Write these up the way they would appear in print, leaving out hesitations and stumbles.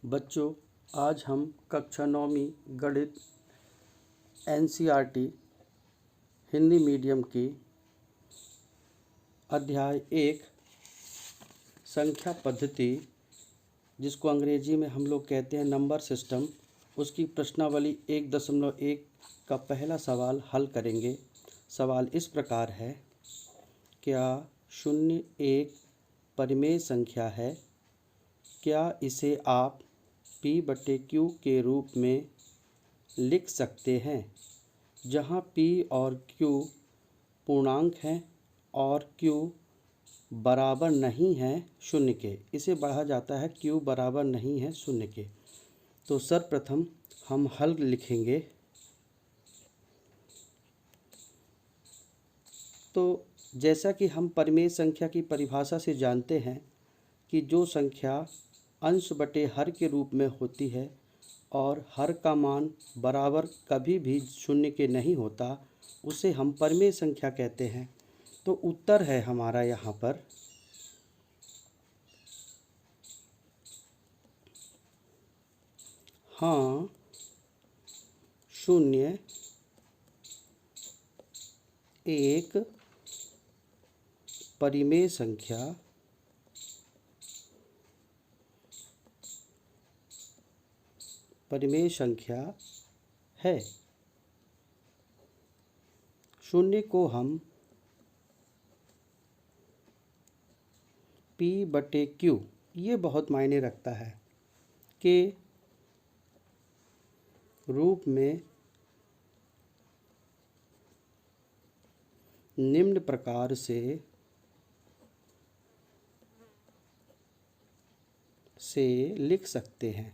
बच्चों, आज हम कक्षा 9वीं गणित NCERT हिंदी मीडियम की अध्याय 1 संख्या पद्धति, जिसको अंग्रेजी में हम लोग कहते हैं नंबर सिस्टम, उसकी प्रश्नावली 1.1 का पहला सवाल हल करेंगे। सवाल इस प्रकार है, क्या 0 एक परिमेय संख्या है? क्या इसे आप P/Q के रूप में लिख सकते हैं, जहाँ P और Q पूर्णांक हैं और Q बराबर नहीं है 0 के। इसे पढ़ा जाता है Q बराबर नहीं है 0 के। तो सर्वप्रथम हम हल लिखेंगे। तो जैसा कि हम परिमेय संख्या की परिभाषा से जानते हैं कि जो संख्या अंश बटे हर के रूप में होती है और हर का मान बराबर कभी भी 0 के नहीं होता, उसे हम परिमेय संख्या कहते हैं। तो उत्तर है हमारा यहाँ पर हाँ, 0 एक परिमेय संख्या है। 0 को हम P/Q, ये बहुत मायने रखता है, के रूप में निम्न प्रकार से लिख सकते हैं।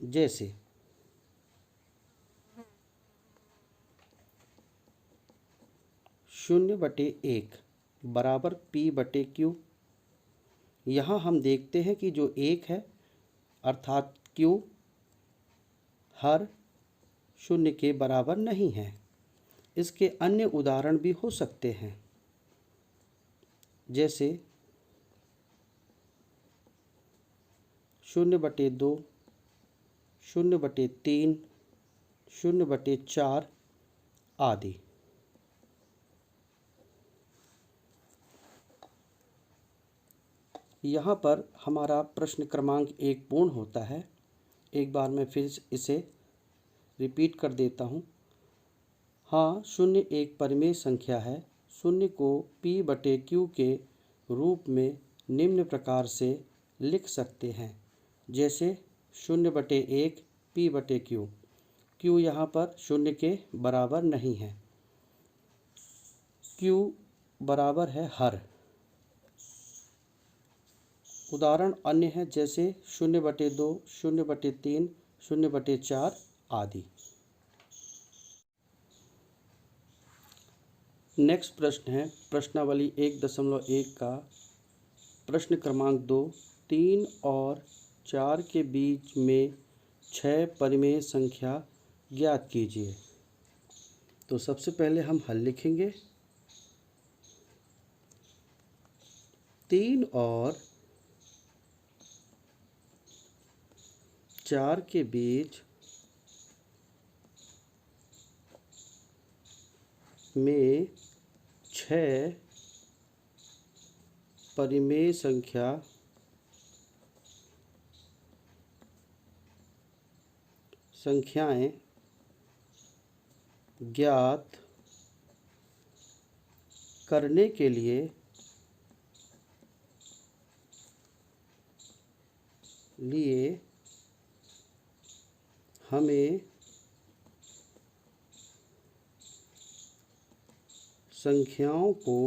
जैसे 0/1 बराबर P/Q। यहाँ हम देखते हैं कि जो 1 है अर्थात Q हर 0 के बराबर नहीं है। इसके अन्य उदाहरण भी हो सकते हैं, जैसे 0/2, 0/3, 0/4 आदि। यहाँ पर हमारा प्रश्न क्रमांक 1 पूर्ण होता है। एक बार मैं फिर इसे रिपीट कर देता हूँ। हाँ, 0 एक परिमेय संख्या है। 0 को P/Q के रूप में निम्न प्रकार से लिख सकते हैं, जैसे 0/1 P/Q। Q यहाँ पर 0 के बराबर नहीं है। Q बराबर है हर। उदाहरण अन्य हैं, जैसे 0/2, 0/3, 0/4 आदि। नेक्स्ट प्रश्न है प्रश्नावली 1.1 का प्रश्न क्रमांक 2, 3 और 4 के बीच में 6 परिमेय संख्या ज्ञात कीजिए। तो सबसे पहले हम हल लिखेंगे। 3 और 4 के बीच में 6 परिमेय संख्याएं ज्ञात करने के लिए हमें संख्याओं को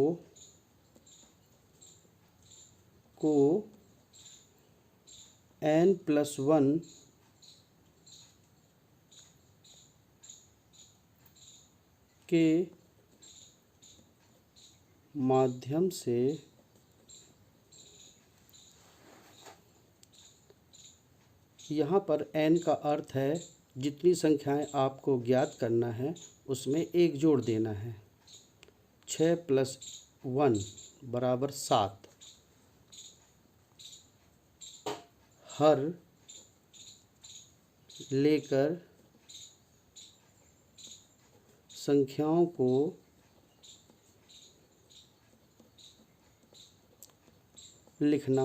n+1 के माध्यम से यहाँ पर n का अर्थ है जितनी संख्याएं आपको ज्ञात करना है उसमें एक जोड़ देना है। 6 + 1 बराबर 7। हर लेकर संख्याओं को लिखना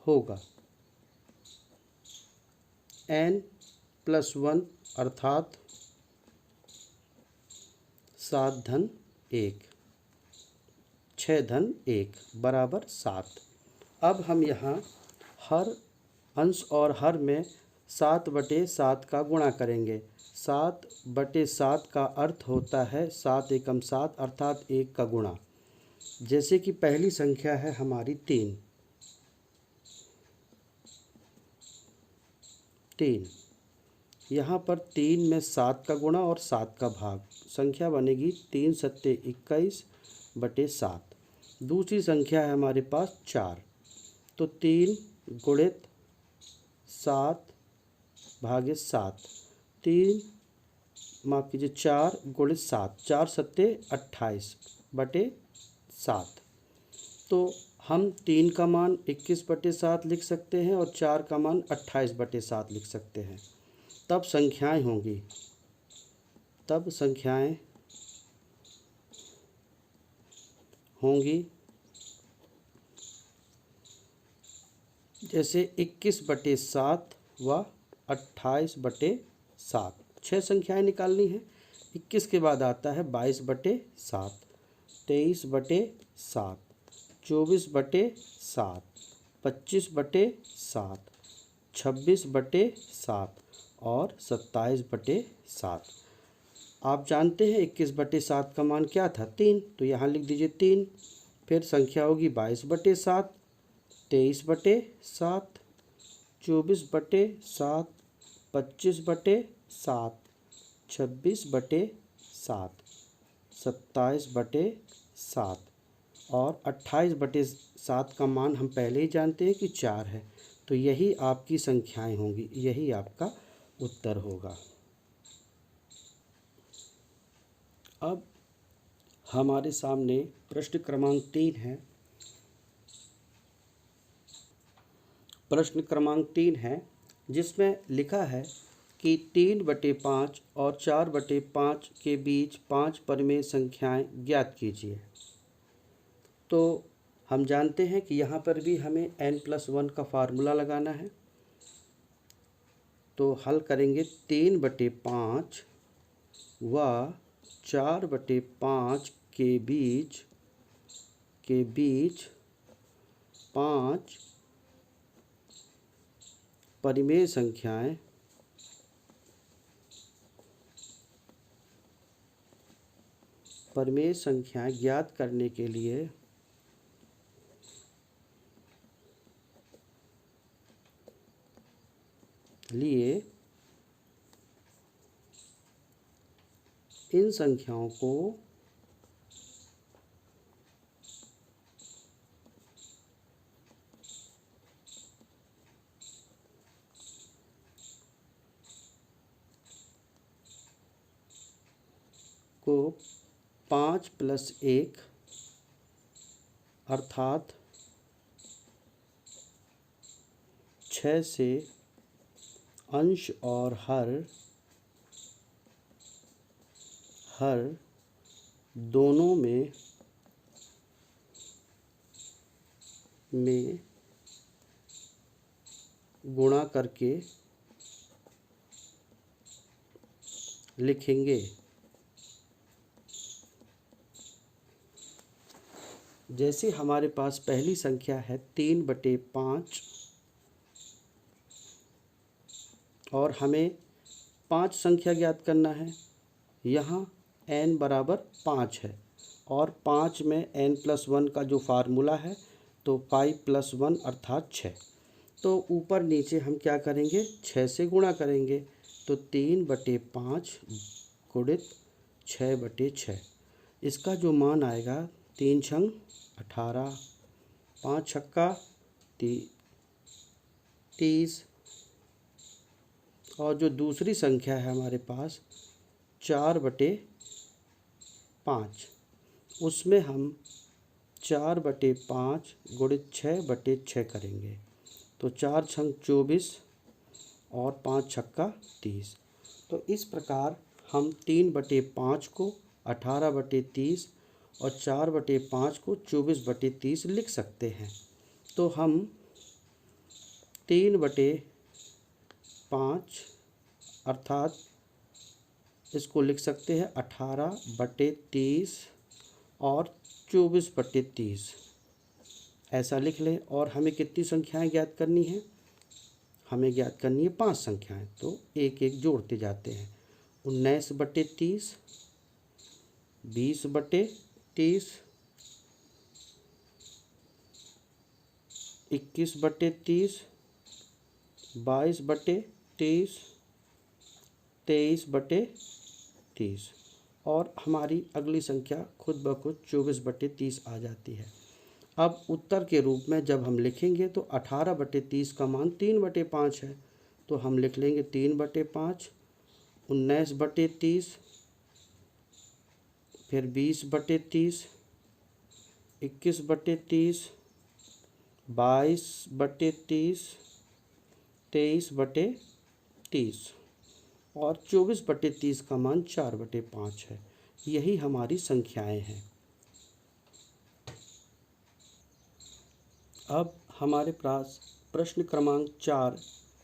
होगा। n+1 अर्थात 7 धन 1, 6 धन 1 बराबर 7। अब हम यहाँ हर अंश और हर में 7/7 का गुणा करेंगे। 7/7 का अर्थ होता है 7 एकम 7 अर्थात 1 का गुणा। जैसे कि पहली संख्या है हमारी 3, यहाँ पर 3 में 7 का गुणा और 7 का भाग, संख्या बनेगी 3 सत्ते 21/7। दूसरी संख्या है हमारे पास 4, तो 3 गुणित 7 भागे 7, 4 गुणित 7, 4 सत्ते 28/7। तो हम 3 का मान 21/7 लिख सकते हैं और 4 का मान 28/7 लिख सकते हैं। तब संख्याएं होंगी जैसे 21/7 व 28/7। 6 संख्याएं निकालनी हैं। 21 के बाद आता है 22/7, 23/7, 24/7, 25/7, 26/7 और 27/7। आप जानते हैं 21/7 का मान क्या था? 3, तो यहाँ लिख दीजिए 3। फिर संख्या होगी 22/7, 23/7, 24/7, 25/7, 26/7, 27/7 और 28/7 का मान हम पहले ही जानते हैं कि 4 है। तो यही आपकी संख्याएं होंगी, यही आपका उत्तर होगा। अब हमारे सामने प्रश्न क्रमांक 3 है। प्रश्न क्रमांक 3 है जिसमें लिखा है कि 3/5 और 4/5 के बीच 5 परिमेय संख्याएं ज्ञात कीजिए। तो हम जानते हैं कि यहाँ पर भी हमें n+1 का फार्मूला लगाना है। तो हल करेंगे 3/5 व 4/5 के बीच 5 परिमेय संख्याएं ज्ञात करने के लिए इन संख्याओं को 5 + 1 अर्थात 6 से अंश और हर दोनों में गुणा करके लिखेंगे। जैसे हमारे पास पहली संख्या है 3/5 और हमें 5 संख्या ज्ञात करना है। यहाँ n बराबर 5 है और 5 में n+1 का जो फार्मूला है तो 5+1 अर्थात 6। तो ऊपर नीचे हम क्या करेंगे? 6 से गुणा करेंगे। तो 3/5 गुणित 6/6, इसका जो मान आएगा 3 छंग 18, 5 छक्का 30 और जो दूसरी संख्या है हमारे पास 4/5 5, उसमें हम 4/5 गुणित 6/6 करेंगे। तो 4 छंग 24 और 5 छक्का 30। तो इस प्रकार हम 3/5 को 18/30 और 4/5 को 24/30 लिख सकते हैं। तो हम 3/5 अर्थात इसको लिख सकते हैं 18/30 और 24/30 ऐसा लिख लें। और हमें कितनी संख्याएं ज्ञात करनी है? हमें ज्ञात करनी है 5 संख्याएं। तो एक एक जोड़ते जाते हैं। 19/30, 20/30, 21/30, 22/30, 23/30 और हमारी अगली संख्या खुद ब खुद 24/30 आ जाती है। अब उत्तर के रूप में जब हम लिखेंगे तो 18/30 का मान 3/5 है। तो हम लिख लेंगे 3/5, 19/30, फिर 20/30, 21/30, 22/30, 23/30 और 24/30 का मान 4/5 है। यही हमारी संख्याएं हैं। अब हमारे पास प्रश्न क्रमांक 4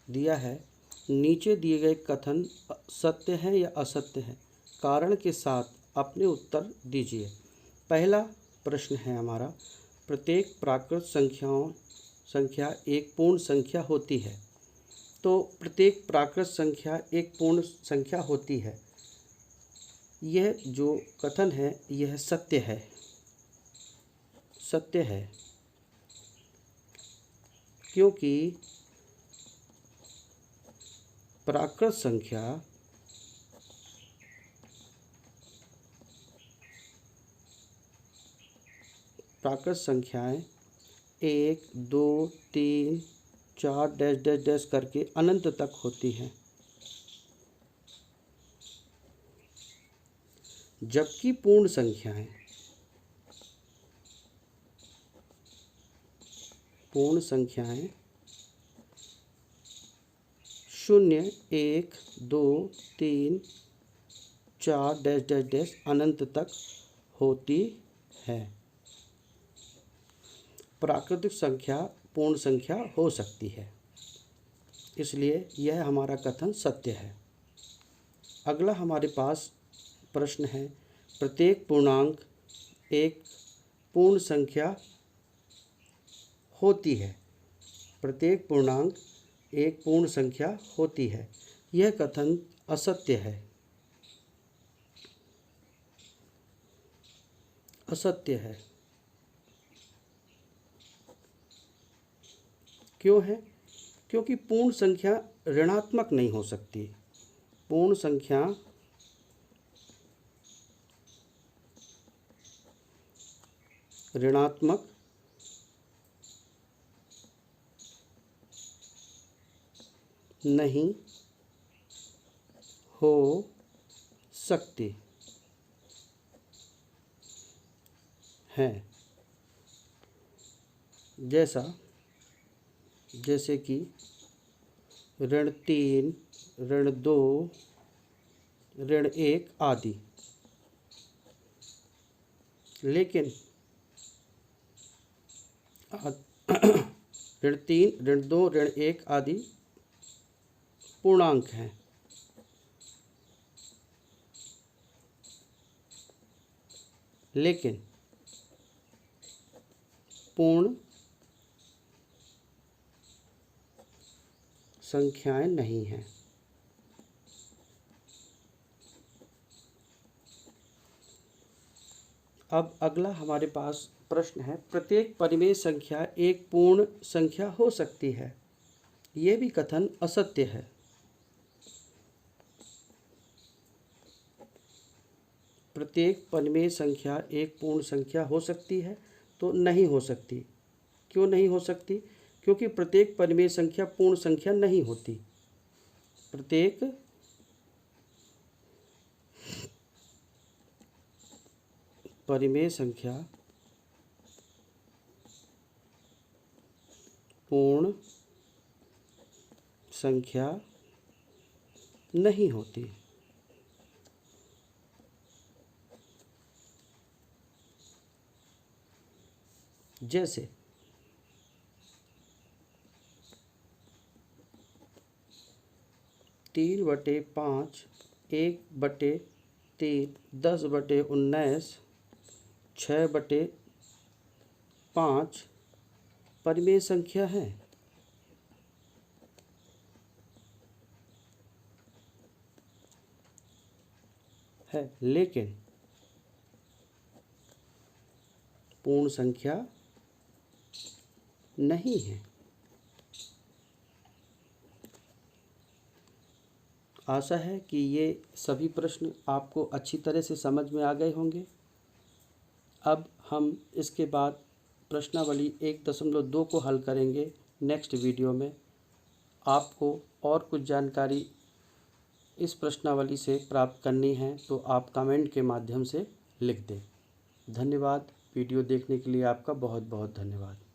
दिया है। नीचे दिए गए कथन सत्य है या असत्य है? कारण के साथ अपने उत्तर दीजिए। पहला प्रश्न है हमारा, प्रत्येक प्राकृत संख्या एक पूर्ण संख्या होती है। तो प्रत्येक प्राकृत संख्या एक पूर्ण संख्या होती है, यह जो कथन है यह सत्य है। सत्य है क्योंकि प्राकृत संख्याएं 1, 2, 3, 4 डैश डैश डैश करके अनंत तक होती हैं, जबकि पूर्ण संख्याएं 0, 1, 2, 3, 4 डैश डैश डैश अनंत तक होती है। प्राकृतिक संख्या पूर्ण संख्या हो सकती है, इसलिए यह हमारा कथन सत्य है। अगला हमारे पास प्रश्न है, प्रत्येक पूर्णांक एक पूर्ण संख्या होती है। प्रत्येक पूर्णांक एक पूर्ण संख्या होती है। यह कथन असत्य है। असत्य है। क्यों है? क्योंकि पूर्ण संख्या ऋणात्मक नहीं हो सकती। पूर्ण संख्या ऋणात्मक नहीं हो सकती है। जैसे कि -3, -2, -1 आदि। लेकिन -3, -2, -1 आदि पूर्णांक हैं। लेकिन पूर्ण संख्याएं नहीं हैं। अब अगला हमारे पास प्रश्न है, प्रत्येक परिमेय संख्या एक पूर्ण संख्या हो सकती है। ये भी कथन असत्य है। प्रत्येक परिमेय संख्या एक पूर्ण संख्या हो सकती है, तो नहीं हो सकती। क्यों नहीं हो सकती? क्योंकि प्रत्येक परिमेय संख्या पूर्ण संख्या नहीं होती। प्रत्येक परिमेय संख्या पूर्ण संख्या नहीं होती। जैसे 3/5, 1/3, 10/19, 6/5 परिमेय संख्या है। लेकिन पूर्ण संख्या नहीं है। आशा है कि ये सभी प्रश्न आपको अच्छी तरह से समझ में आ गए होंगे। अब हम इसके बाद प्रश्नावली 1.2 को हल करेंगे नेक्स्ट वीडियो में। आपको और कुछ जानकारी इस प्रश्नावली से प्राप्त करनी है तो आप कमेंट के माध्यम से लिख दें। धन्यवाद। वीडियो देखने के लिए आपका बहुत बहुत धन्यवाद।